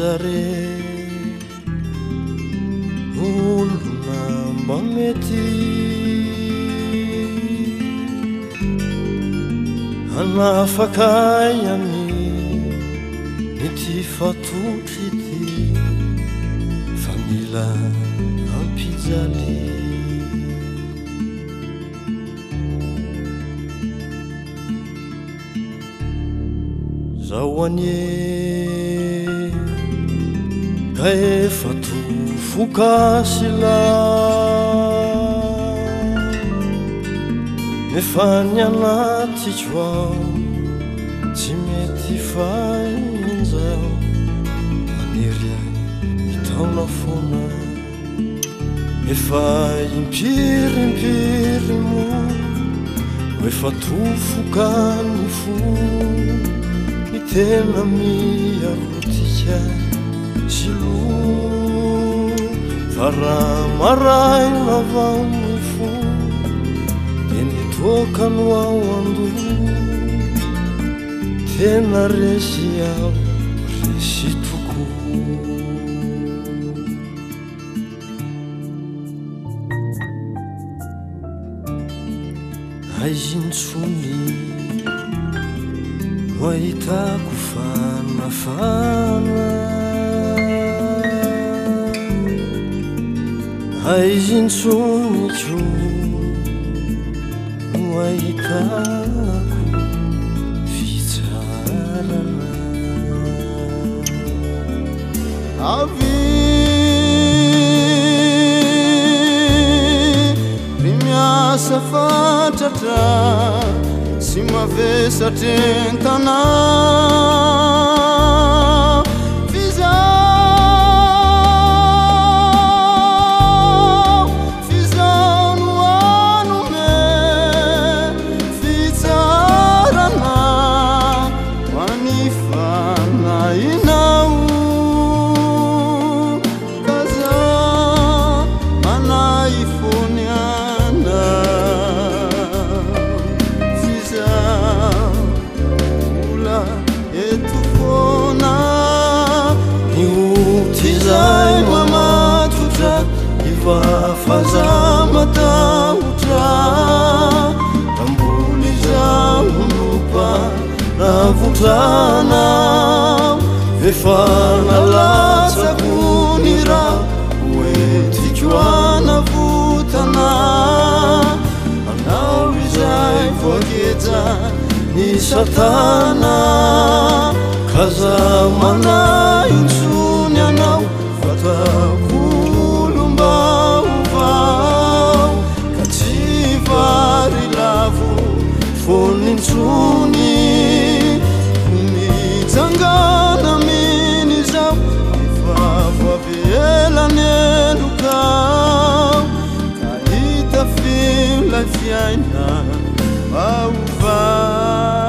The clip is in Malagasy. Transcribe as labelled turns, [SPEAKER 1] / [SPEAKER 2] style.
[SPEAKER 1] zare olona mba mety hanafakay ity fatotry ity fa mila ampijaly zao anie ka efa tofokasy la nefa ny anatyko ao tsy mety fainzao manery mitaona foana efa impirimpiry mo efa tofokany fo ny tena miarotika sy lo fa raha maray lavao ny fo de nitokany ao ando tena resy ao resy toko aizintsony mahitako fanafana aizintsony ko mahitako fitsarana avy ry miasa fatratra sy mavesatra entana fizao no anome fitsarana hoany fanahinao kaza manay foniana zay mamatotra ivafaza matahotra ambony zao nopa navotrana efa nalatsako ny raha oetiko anavotana anao izay voageja ny satana kaza manaintsony anao fatakolombaovao ka tsy vary lavo fonintsony mijangana miny zao ifavoavelany elokao ka hita filay fiaina vaovao